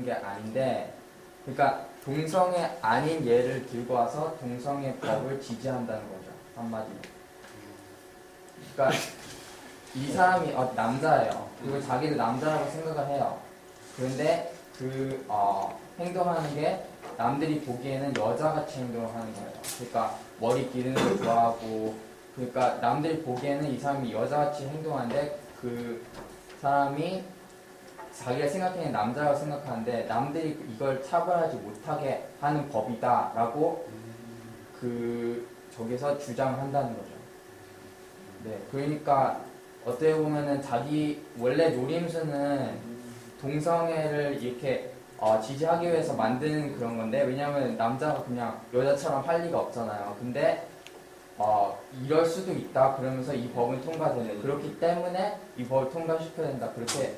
되는 게 아닌데, 그러니까 동성애 아닌 예를 들고 와서 동성애 법을 지지한다는 거죠. 한마디로. 그러니까 이 사람이 남자예요. 그리고 자기도 남자라고 생각을 해요. 그런데 행동하는 게 남들이 보기에는 여자같이 행동을 하는 거예요. 그러니까 머리 기르는 걸 좋아하고, 그러니까 남들이 보기에는 이 사람이 여자같이 행동하는데 그 사람이 자기가 생각하는 남자라고 생각하는데 남들이 이걸 차별하지 못하게 하는 법이다라고 저기서 주장한다는 거죠. 네, 그러니까 어떻게 보면은 자기 원래 노림수는 동성애를 이렇게 지지하기 위해서 만드는 그런 건데, 왜냐면 남자가 그냥 여자처럼 할 리가 없잖아요. 근데 이럴 수도 있다 그러면서 이 법은 통과되네. 그렇기 때문에 이 법을 통과시켜야 된다. 그렇게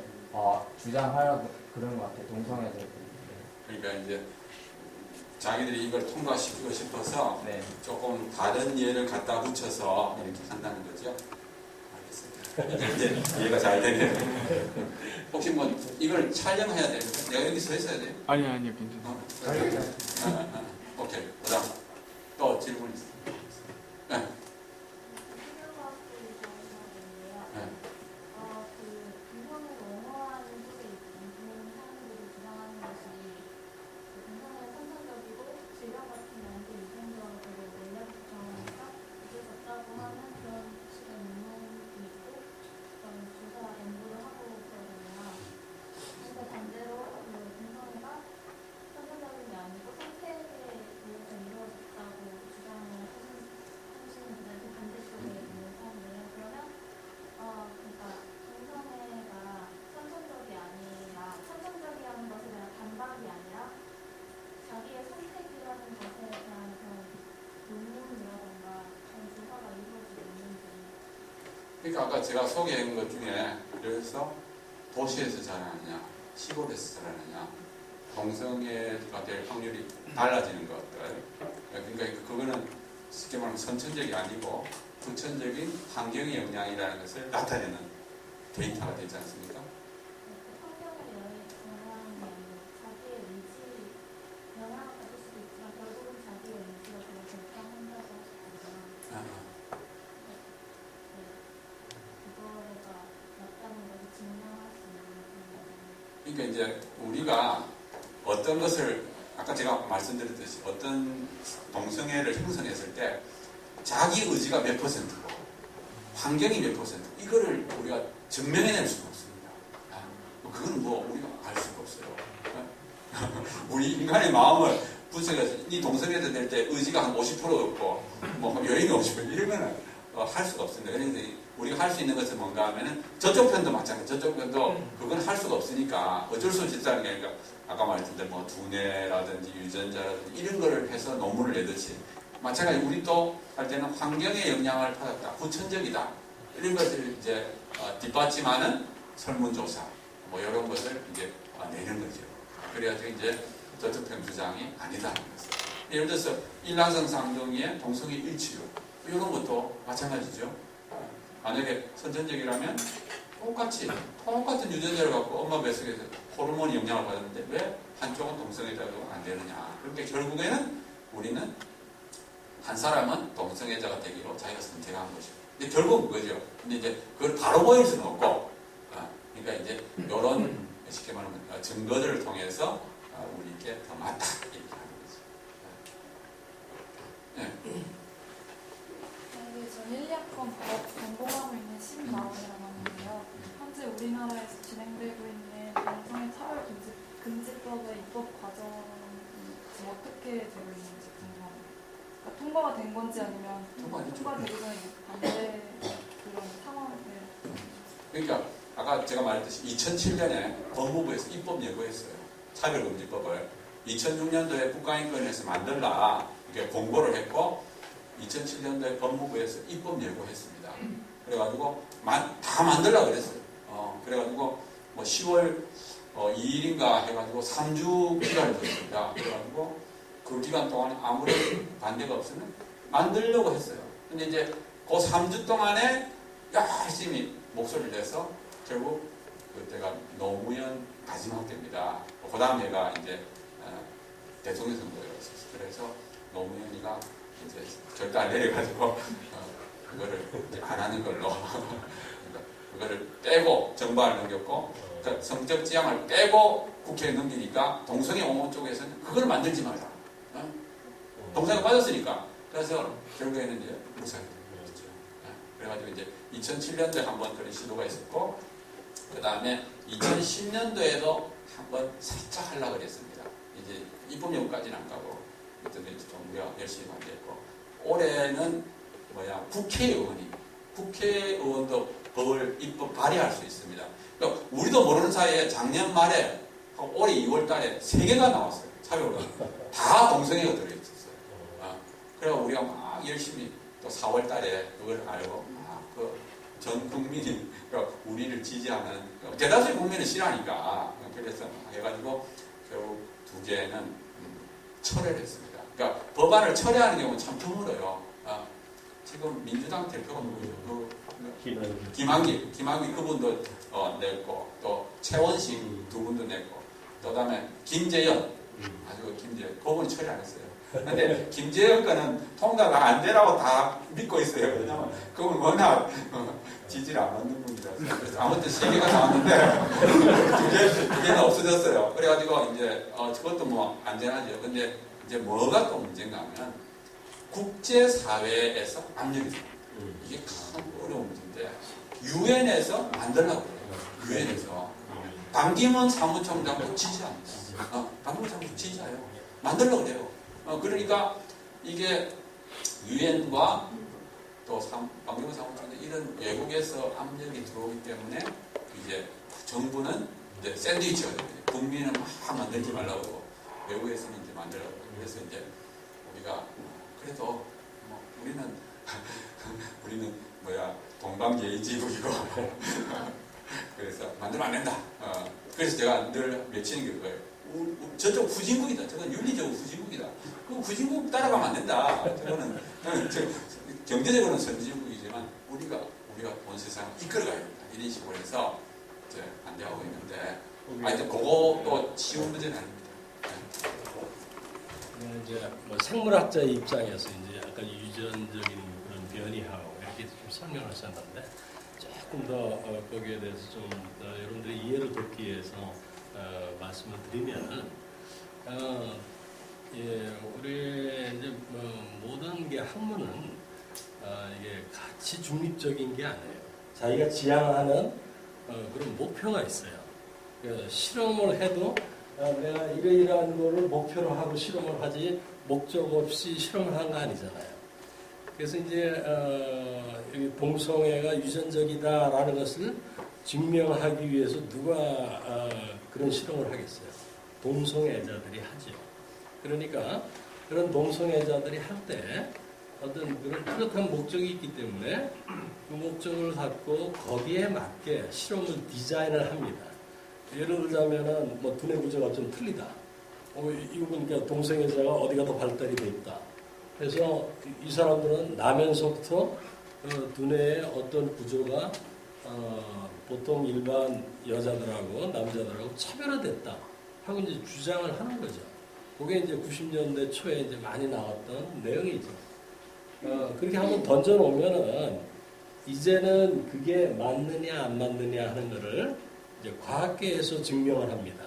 주장하려고 그러는 것 같아요. 동성애들. 그러니까 이제 자기들이 이걸 통과시키고 싶어서 네. 조금 다른 예를 갖다 붙여서 이렇게 한다는 거죠. 알겠습니다. 이제 이해가 잘 되네요. 혹시 뭐 이걸 촬영해야 되는데 내가 여기 서 있어야 돼요? 아니요, 괜찮아요. 오케이. 그다음 또 질문 있어요? 네. 그러니까 아까 제가 소개한 것 중에 그래서 도시에서 자라느냐 시골에서 자라느냐 동성애가 될 확률이 달라지는 것들, 그러니까 그거는 쉽게 말하면 선천적이 아니고 후천적인 환경의 영향이라는 것을 나타내는 데이터가 되지 않습니까? 그러니까 이제 우리가 어떤 것을 아까 제가 말씀드렸듯이 어떤 동성애를 형성했을 때 자기 의지가 몇 퍼센트고 환경이 몇 퍼센트 이거를 우리가 증명해낼 수가 없습니다. 그건 뭐 우리가 알 수가 없어요. 우리 인간의 마음을 분석해서 이 동성애자 될 때 의지가 한 50% 없고 뭐 여인이 50% 이러면은 할 수가 없습니다. 그래서 우리가 할 수 있는 것은 뭔가 하면은 저쪽 편도 마찬가지. 저쪽 편도 그건 할 수가 없으니까 어쩔 수 없이 있다는 게, 그러니까 아까 말했던 뭐 두뇌라든지 유전자라든지 이런 거를 해서 논문을 내듯이 마찬가지 우리도 할 때는 환경의 영향을 받았다, 후천적이다 이런 것을 이제 뒷받침하는 설문조사 뭐 이런 것을 이제 내는 거죠. 그래야지 이제 저쪽 편 주장이 아니다는 것을. 예를 들어서 일란성 쌍둥이의 동성애 일치율 이런 것도 마찬가지죠. 만약에 선천적이라면 똑같은 유전자를 갖고 엄마 뱃속에서 호르몬이 영향을 받았는데 왜 한쪽은 동성애자가 안 되느냐. 그런데 결국에는 우리는 한 사람은 동성애자가 되기로 자기가 선택한 것이고. 근데 결국 그거죠. 근데 이제 그걸 바로 보일 수는 없고, 그러니까 이제 이런 쉽게 말하면 증거들을 통해서 우리께 더 맞다 이렇게 하는 거죠. 네. 전 1학번 법 전공하고 있는 신나원이라고 하는데요. 현재 우리나라에서 진행되고 있는 동성애 차별 금지법의 입법 과정이 지금 어떻게 되고 있는지 궁금합니다. 그러니까 통과가 된 건지 아니면 통과되기 전에 반대 그런 상황을. 그러니까 아까 제가 말했듯이 2007년에 법무부에서 입법 예고했어요. 차별금지법을 2006년도에 국가인권위에서 만들라 이렇게 공고를 했고 2007년도에 법무부에서 입법 예고했습니다. 그래가지고 다 만들라 그랬어요. 그래가지고 뭐 10월 2일인가 해가지고 3주 기간을 줬습니다. 그래가지고 그 기간 동안 아무런 반대가 없으면 만들려고 했어요. 근데 이제 그 3주 동안에 열심히 목소리를 내서 결국 그때가 노무현 마지막 때입니다. 그 다음 해가 이제 대통령 선거였었어요. 그래서 노무현이가 이제 절대 안 내려가지고 그거를 이제 안 하는 걸로 그거를 빼고 정부를 넘겼고 그러니까 성적 지향을 빼고 국회에 넘기니까 동성애 옹호 쪽에서는 그걸 만들지 마라. 동성애가 빠졌으니까. 그래서 결국에는 이제 무사히 됐죠. 그래가지고 이제 2007년도에 한번 그런 시도가 있었고 그 다음에 2010년도에도 한번 살짝 하려고 그랬습니다. 이제 입법용까지는 안 가고 그때도 이제 좀 우리가 열심히 만들었고 올해는 국회의원도 법을 입법 발의할 수 있습니다. 그러니까 우리도 모르는 사이에 작년 말에 올해 2월 달에 3개가 나왔어요. 차별론. 다 동성애가 들어있었어요. 그래서 우리가 막 열심히 또 4월 달에 그걸 알고 전 국민이 그러니까 우리를 지지하는 대다수의 국민은 싫어하니까 그래서 해가지고 결국 2개는 철회를 했습니다. 그러니까 법안을 철회하는 경우는 참 드물어요. 지금 민주당 대표가 누구죠? 김한길 그분도 냈고 또 최원식 2분도 냈고 또 다음에 김재현 김재현 그분이 처리 안 했어요. 근데 김재현 거는 통과가 안 되라고 다 믿고 있어요. 왜냐면 그건 워낙 지지를 안 받는 분이라서. 그래서 아무튼 3개가 나왔는데 2개는 없어졌어요. 그래가지고 이제 그것도 뭐 안전하죠. 근데 이제 뭐가 또 문제인가 하면 국제사회에서 압력이 있어요. 이게 큰 어려운 문제인데 유엔에서 만들려고 그래요. 유엔에서 반기문 사무총장도 지지합니다. 반기문 사무총장 지지해요. 만들려고 그래요. 그러니까 이게 유엔과 또 반기문 사무총장 이런 외국에서 압력이 들어오기 때문에 이제 정부는 이제 샌드위치가 됩니다. 국민은 막 만들지 말라고 외국에서는 이제 만들라고. 그래서 이제 우리가 그래도 우리는 동방예의지국이고 그래서 만들면 안 된다. 그래서 제가 늘 외치는 게 그거예요. 저쪽 후진국이다. 저건 윤리적으로 후진국이다. 그 후진국 따라가면 안 된다. 저거는 경제적으로는 선진국이지만 우리가 온 세상을 이끌어가야 된다. 이런 식으로 해서 이제 반대하고 있는데 이제 그것도 쉬운 문제는 아닙니다. 이제 뭐 생물학자의 입장에서 이제 약간 유전적인 그런 변이하고 이렇게 좀 설명하셨는데 조금 더 거기에 대해서 좀 여러분들의 이해를 돕기 위해서 말씀을 드리면 우리 이제 모든 게 학문은 이게 가치 중립적인 게 아니에요. 자기가 지향하는 그런 목표가 있어요. 그러니까 실험을 해도 내가 이러이러한 거를 목표로 하고 실험을 하지 목적 없이 실험을 한 거 아니잖아요. 그래서 이제 동성애가 유전적이다라는 것을 증명하기 위해서 누가 그런 실험을 하겠어요? 동성애자들이 하죠. 그러니까 그런 동성애자들이 할 때 어떤 그런 뚜렷한 목적이 있기 때문에 그 목적을 갖고 거기에 맞게 실험을 디자인을 합니다. 예를 들자면은 뭐 두뇌 구조가 좀 틀리다. 이거 보니까 동성애자가 어디가 더 발달이 돼 있다. 그래서 이 사람들은 나면서부터 두뇌의 어떤 구조가 보통 일반 여자들하고 남자들하고 차별화됐다 하고 이제 주장을 하는 거죠. 그게 이제 90년대 초에 이제 많이 나왔던 내용이죠. 그렇게 한번 던져놓으면은 이제는 그게 맞느냐 안 맞느냐 하는 거를 이제 과학계에서 증명을 합니다.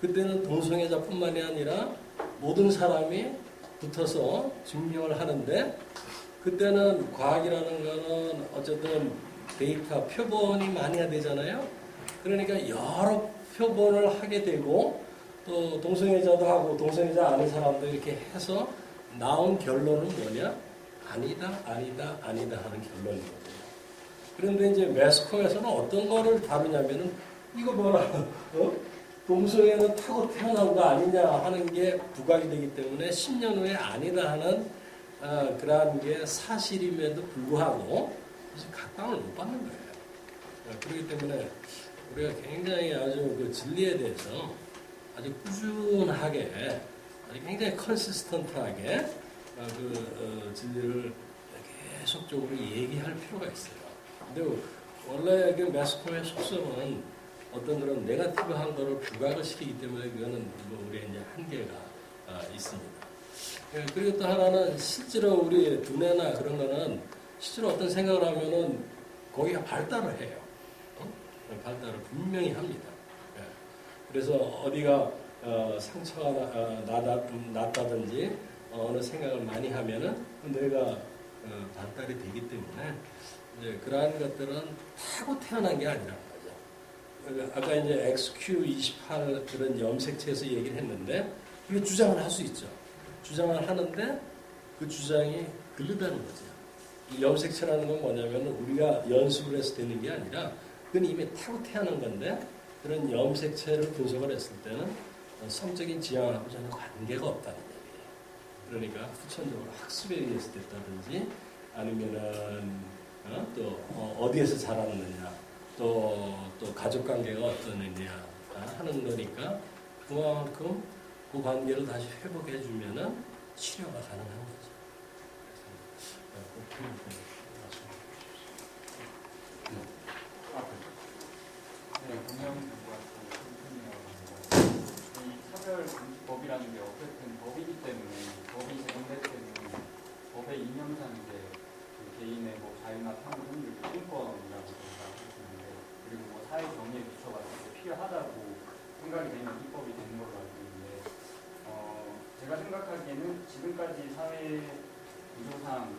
그때는 동성애자뿐만이 아니라 모든 사람이 붙어서 증명을 하는데 그때는 과학이라는 거는 어쨌든 데이터 표본이 많이 해야 되잖아요. 그러니까 여러 표본을 하게 되고 또 동성애자도 하고 동성애자 아닌 사람도 이렇게 해서 나온 결론은 뭐냐? 아니다 하는 결론이거든요. 그런데 이제 매스컴에서는 어떤 거를 다루냐면은 이거 뭐라 동성애는 타고 태어난 거 아니냐 하는 게 부각이 되기 때문에 10년 후에 아니다 하는 그러한 게 사실임에도 불구하고 각광을 못 받는 거예요. 그렇기 때문에 우리가 굉장히 아주 그 진리에 대해서 아주 꾸준하게 아주 굉장히 컨시스턴트하게 그 진리를 계속적으로 얘기할 필요가 있어요. 근데 원래 그 매스컴의 속성은 어떤 그런 네거티브한 거를 부각을 시키기 때문에 그거는 뭐 우리의 이제 한계가 있습니다. 예, 그리고 또 하나는 실제로 우리 두뇌나 그런 거는 실제로 어떤 생각을 하면은 거기가 발달을 해요. 발달을 분명히 합니다. 예. 그래서 어디가 상처가 났다든지 어느 생각을 많이 하면은 뇌가 발달이 되기 때문에 이제 그러한 것들은 타고 태어난 게 아니라는 거죠. 아까 이제 XQ28 그런 염색체에서 얘기를 했는데 그게 주장을 할 수 있죠. 주장을 하는데 그 주장이 글르다는 거죠. 이 염색체라는 건 뭐냐면 우리가 연습을 해서 되는 게 아니라 그건 이미 타고 태어난 건데 그런 염색체를 분석을 했을 때는 성적인 지향하고 전혀 관계가 없다는 얘기예요. 그러니까 후천적으로 학습에 의해서 됐다든지 아니면은 또 어디에서 자랐느냐 또 가족 관계가 어떠느냐 하는 거니까 그만큼 그 관계를 다시 회복해 주면은 치료가 가능한 거죠. 네, 이 차별금지법이라는 게 어쨌든 법이기 때문에 법이 제정될 때는 법의 이념상인데 그 개인의 뭐 자유나 판단, 그리고 인권이라고 생각할 수 있는데 그리고 뭐 사회 정의에 비춰봤을 때 필요하다고 생각이 되면 입법이 되는 걸로 알고 있는데 제가 생각하기에는 지금까지 사회 구조상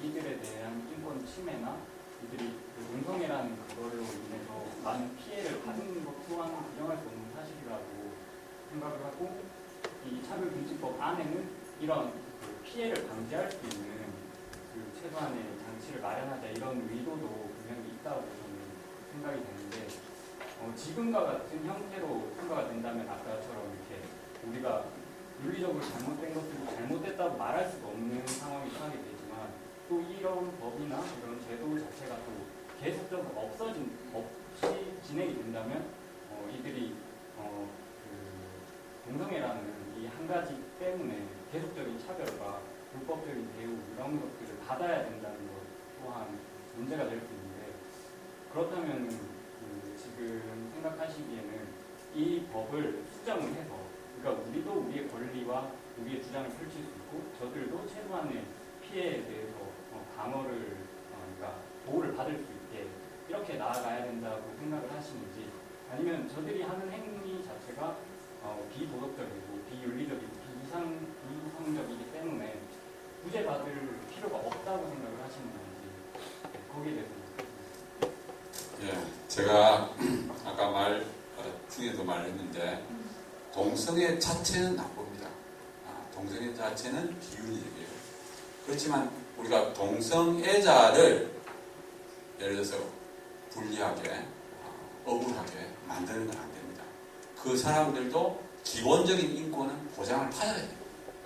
이들에 대한 인권 침해나 이들이 그 동성애라는 그걸로 인해서 많은 피해를 받은 것 또한 부정할 수 없는 사실이라고 생각을 하고 이 차별금지법 안에는 이런 그 피해를 방지할 수 있는 그 최소한의 장치를 마련하자 이런 의도도 분명히 있다고 저는 생각이 되는데 지금과 같은 형태로 통과가 된다면 아까처럼 이렇게 우리가 윤리적으로 잘못된 것들도 잘못됐다고 말할 수가 없는 상황이 처하게 되지만 또 이런 법이나 이런 제도 자체가 또 계속적으로 없이 진행이 된다면 이들이 그 동성애라는 이 한 가지 때문에 계속적인 차별과 불법적인 대우 이런 것들을 받아야 된다는 것 또한 문제가 될 수 있는데 그렇다면 지금 생각하시기에는 이 법을 수정을 해서 그러니까 우리도 우리의 권리와 우리의 주장을 펼칠 수 있고 저들도 최소한의 피해에 대해서 방어를 그러니까 보호를 받을 수 있게 이렇게 나아가야 된다고 생각을 하시는지 아니면 저들이 하는 행위 자체가 비도덕적이고 비윤리적이고 비이성적이기 때문에 구제받을 필요가 없다고 생각을 하시는 건지 거기에 대해서 예, 제가 아까 말 중에도 말했는데 동성애 자체는 나쁩니다. 동성애 자체는 비윤리적이에요. 그렇지만 우리가 동성애자를 예를 들어서 불리하게 억울하게 만드는 건 안 됩니다. 그 사람들도 기본적인 인권은 보장을 받아야 돼요.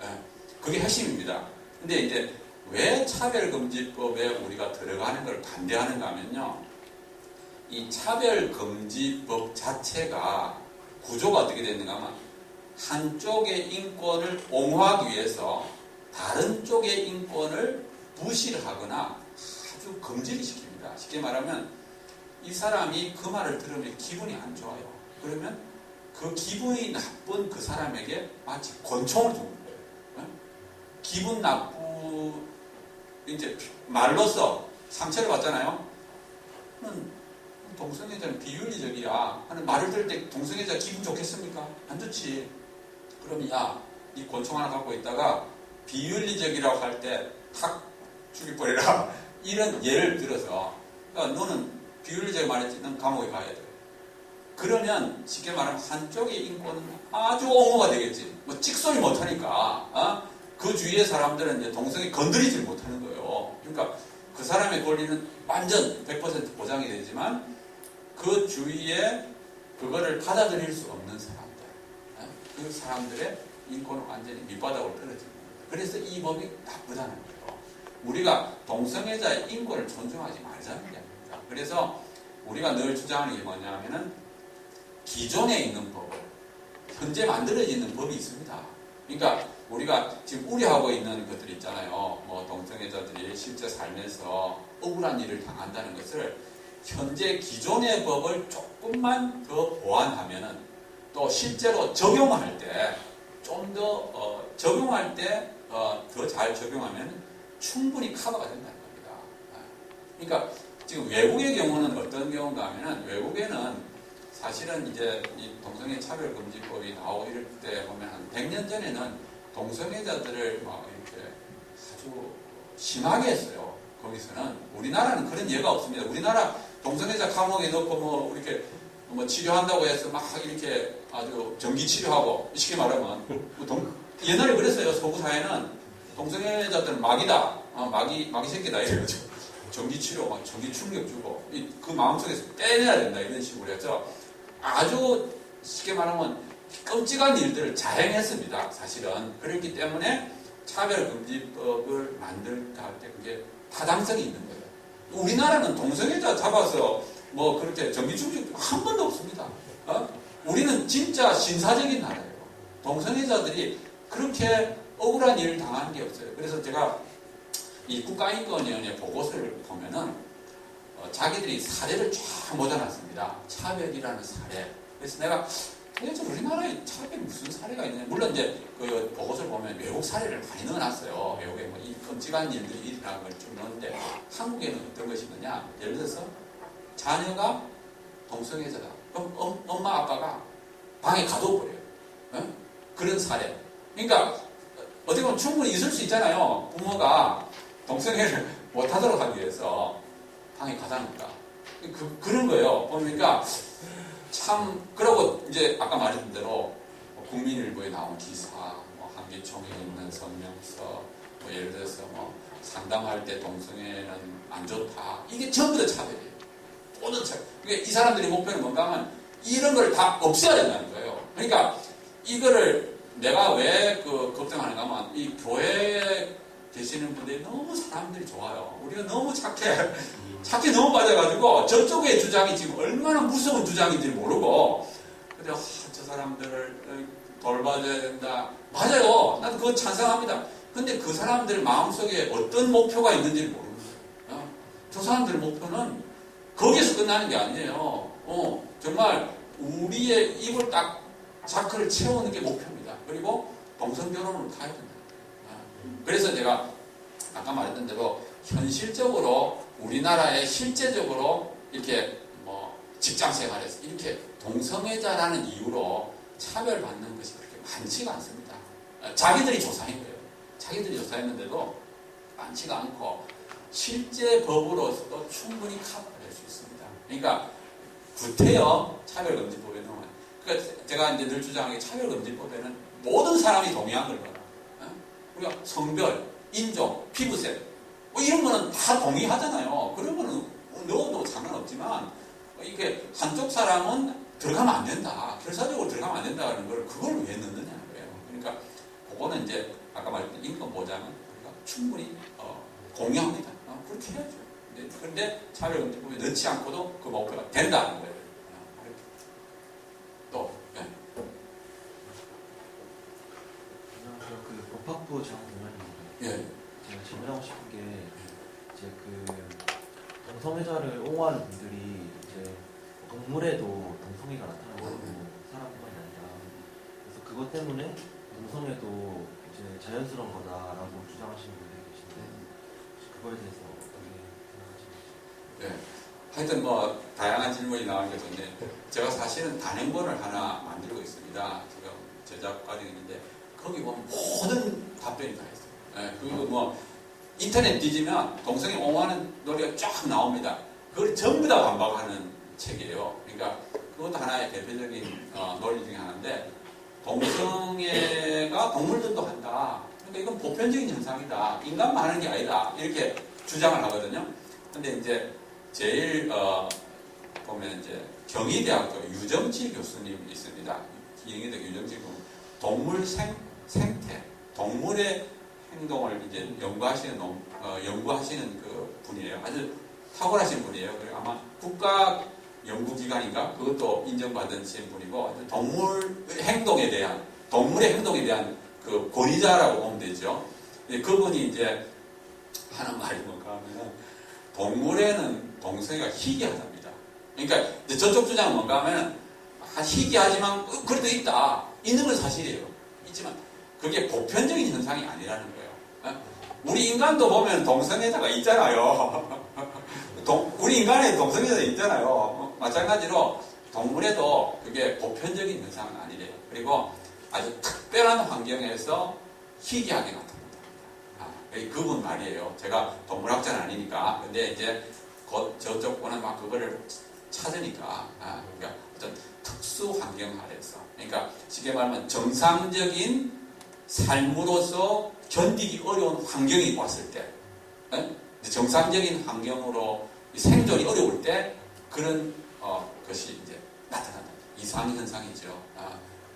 예, 그게 핵심입니다. 근데 이제 왜 차별금지법에 우리가 들어가는 걸 반대하는가 하면요. 이 차별금지법 자체가 구조가 어떻게 됐는가 하면 한쪽의 인권을 옹호하기 위해서 다른 쪽의 인권을 무시를 하거나 아주 금지를 시킵니다. 쉽게 말하면 이 사람이 그 말을 들으면 기분이 안 좋아요. 그러면 그 기분이 나쁜 그 사람에게 마치 권총을 주는 거예요. 기분 이제 말로써 상처를 받잖아요. 동성애자는 비윤리적이야 하는 말을 들을 때 동성애자 기분 좋겠습니까? 안 좋지. 그럼 야, 이 권총 하나 갖고 있다가 비윤리적이라고 할 때 탁 죽여버리라. 이런 예를 들어서 그러니까 너는 비윤리적이 말했지 넌 감옥에 가야 돼. 그러면 쉽게 말하면 한쪽의 인권은 아주 옹호가 되겠지. 뭐 찍소리 못하니까 그 주위의 사람들은 이제 동성애 건드리지 못하는 거예요. 그러니까 그 사람의 권리는 완전 100% 보장이 되지만 그 주위에 그거를 받아들일 수 없는 사람들, 그 사람들의 인권은 완전히 밑바닥으로 떨어지는 거예요. 그래서 이 법이 나쁘다는 거예요. 우리가 동성애자의 인권을 존중하지 말자는 게 아닙니다. 그래서 우리가 늘 주장하는 게 뭐냐면은 기존에 있는 법을 현재 만들어져 있는 법이 있습니다. 그러니까 우리가 지금 우려하고 있는 것들이 있잖아요. 뭐 동성애자들이 실제 삶에서 억울한 일을 당한다는 것을 현재 기존의 법을 조금만 더 보완하면은 또 실제로 적용할 때 좀 더 적용할 때 더 잘 적용하면 충분히 커버가 된다는 겁니다. 그러니까 지금 외국의 경우는 어떤 경우인가 하면은 외국에는 사실은 이제 이 동성애 차별금지법이 나오고 이럴 때 보면 한 100년 전에는 동성애자들을 막 이렇게 아주 심하게 했어요. 거기서는. 우리나라는 그런 예가 없습니다. 우리나라 동성애자 감옥에 넣고 뭐 이렇게 뭐 치료한다고 해서 막 이렇게 아주 전기 치료하고 쉽게 말하면 옛날에 그랬어요. 서구 사회는 동성애자들은 마귀다, 마귀 새끼다 이래가지고 전기 치료, 막 전기 충격 주고 그 마음속에서 빼내야 된다 이런 식으로 해서 아주 쉽게 말하면 끔찍한 일들을 자행했습니다. 사실은. 그렇기 때문에 차별금지법을 만들까 할 때 그게 타당성이 있는 거예요. 우리나라는 동성애자 잡아서 뭐 그렇게 전기충격 한 번도 없습니다. 우리는 진짜 신사적인 나라예요. 동성애자들이 그렇게 억울한 일을 당한 게 없어요. 그래서 제가 이 국가인권위원회 보고서를 보면은 자기들이 사례를 쫙 모아놨습니다. 차별이라는 사례. 그래서 내가 도대체 우리나라에 차별이 무슨 사례가 있느냐. 물론 이제 그 보고서를 보면 외국 사례를 많이 넣어놨어요. 외국에 뭐 이 끔찍한 일들이 일어나는 걸 쭉 넣었는데 한국에는 어떤 것이 있느냐. 예를 들어서 자녀가 동성애자다. 그럼 엄마 아빠가 방에 가둬버려요. 그런 사례. 그러니까 어떻게 보면 충분히 있을 수 있잖아요. 부모가 동성애를 못하도록 하기 위해서 방에 가다니까. 그런 거예요. 보니까 참, 그러고 이제 아까 말했던 대로 국민일보에 나온 기사, 뭐 한기총에 있는 성명서, 뭐 예를 들어서 뭐 상담할 때 동성애는 안 좋다. 이게 전부 다 차별이에요. 모든 차별. 그러니까 이 사람들의 목표는 뭔가 하면 이런 걸 다 없애야 된다는 거예요. 그러니까 이거를 내가 왜 걱정하는가 하면 이 교회에 계시는 분들이 너무 사람들이 좋아요. 우리가 너무 착해 너무 빠져가지고 저쪽의 주장이 지금 얼마나 무서운 주장인지 모르고 근데 저 사람들을 돌봐줘야 된다. 맞아요. 나도 그거 찬성합니다. 근데 그 사람들 마음속에 어떤 목표가 있는지를 모르는 거예요. 저 사람들의 목표는 거기에서 끝나는 게 아니에요. 정말 우리의 입을 딱 자크를 채우는 게 목표입니다. 그리고 동성결혼으로 가야 된다. 그래서 제가 아까 말했던 대로 현실적으로 우리나라에 실제적으로 이렇게 뭐 직장 생활에서 이렇게 동성애자라는 이유로 차별받는 것이 그렇게 많지가 않습니다. 자기들이 조사한 거예요. 자기들이 조사했는데도 많지가 않고 실제 법으로서도 충분히 커버될 수 있습니다. 그러니까 구태여 차별금지법에는 그러니까 제가 이제 늘 주장하는 게 차별금지법에는 모든 사람이 동의한 걸 봐라. 우리가 성별, 인종, 피부색 뭐 이런 거는 다 동의하잖아요. 그런 거는 넣어도 상관없지만 이게 한쪽 사람은 들어가면 안 된다. 결사적으로 들어가면 안 된다는 걸 그걸 왜 넣느냐는 거예요. 그러니까 그거는 이제 아까 말했던 인권 보장은 우리가 충분히 공유합니다. 그렇게 해야죠. 그런데 차별금지법에 넣지 않고도 그 목표가 된다는 거예요. 또 안녕하세요. 그 법학부 장관입니다. 예. 제가 질문하고 싶은 게 이제 그 동성애자를 옹호하는 분들이 이제 동물에도 동성애가 나타나고 사람뿐만이 아니라 그래서 그것 때문에 동성애도 이제 자연스러운 거다라고 주장하시는 분들이 계신데 그거에 대해서 어떻게 생각하시는지? 네. 하여튼 뭐 다양한 질문이 나온 게 좋네. 제가 사실은 단행본을 하나 만들고 있습니다. 지금 제작 과정이 있는데 거기 보면 모든 답변이 다 있어요. 네, 그리고 뭐 인터넷 뒤지면 동성애 옹호하는 노래가 쫙 나옵니다. 그걸 전부 다 반박하는 책이에요. 그러니까 그것도 하나의 대표적인 논리 중에 하나인데 동성애가 동물들도 한다. 그러니까 이건 보편적인 현상이다. 인간만 하는 게 아니다. 이렇게 주장을 하거든요. 근데 이제 제일 보면 이제 경희대학교 유정치 교수님이 있습니다. 경희대 유정치 교수님 동물 생태, 동물의 행동을 이제 연구하시는 그 분이에요. 아주 탁월하신 분이에요. 그리고 아마 국가 연구기관인가 그것도 인정받은 분이고 동물의 행동에 대한 그 권위자라고 보면 되죠. 그분이 이제 하는 말이 뭔가 하면은 동물에는 동성애가 희귀하답니다. 그러니까 이제 저쪽 주장은 뭔가 하면 희귀하지만 그래도 있다. 있는 건 사실이에요. 있지만 그게 보편적인 현상이 아니라는 거예요. 우리 인간도 보면 동성애자가 있잖아요. 우리 인간에 동성애자 있잖아요. 마찬가지로 동물에도 그게 보편적인 현상은 아니래요. 그리고 아주 특별한 환경에서 희귀하게 나타난다. 그분 말이에요. 제가 동물학자는 아니니까. 근데 이제 저쪽 분은 막 그거를 찾으니까. 그러니까 어떤 특수 환경 아래서. 그러니까 쉽게 말하면 정상적인 삶으로서 견디기 어려운 환경이 왔을 때, 정상적인 환경으로 생존이 어려울 때 그런 것이 이제 나타난다. 이상 현상이죠.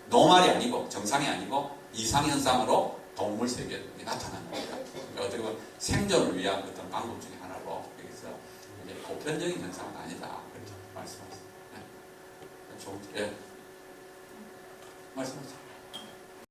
노말이 아니고 정상이 아니고 이상 현상으로 동물 세계에 나타나는 겁니다. 그러니까 어떻게 보면 생존을 위한 어떤 방법 중에 하나로 여기서 이제 보편적인 현상은 아니다. 그렇게 말씀하셨습니다. 예. 말씀하세요.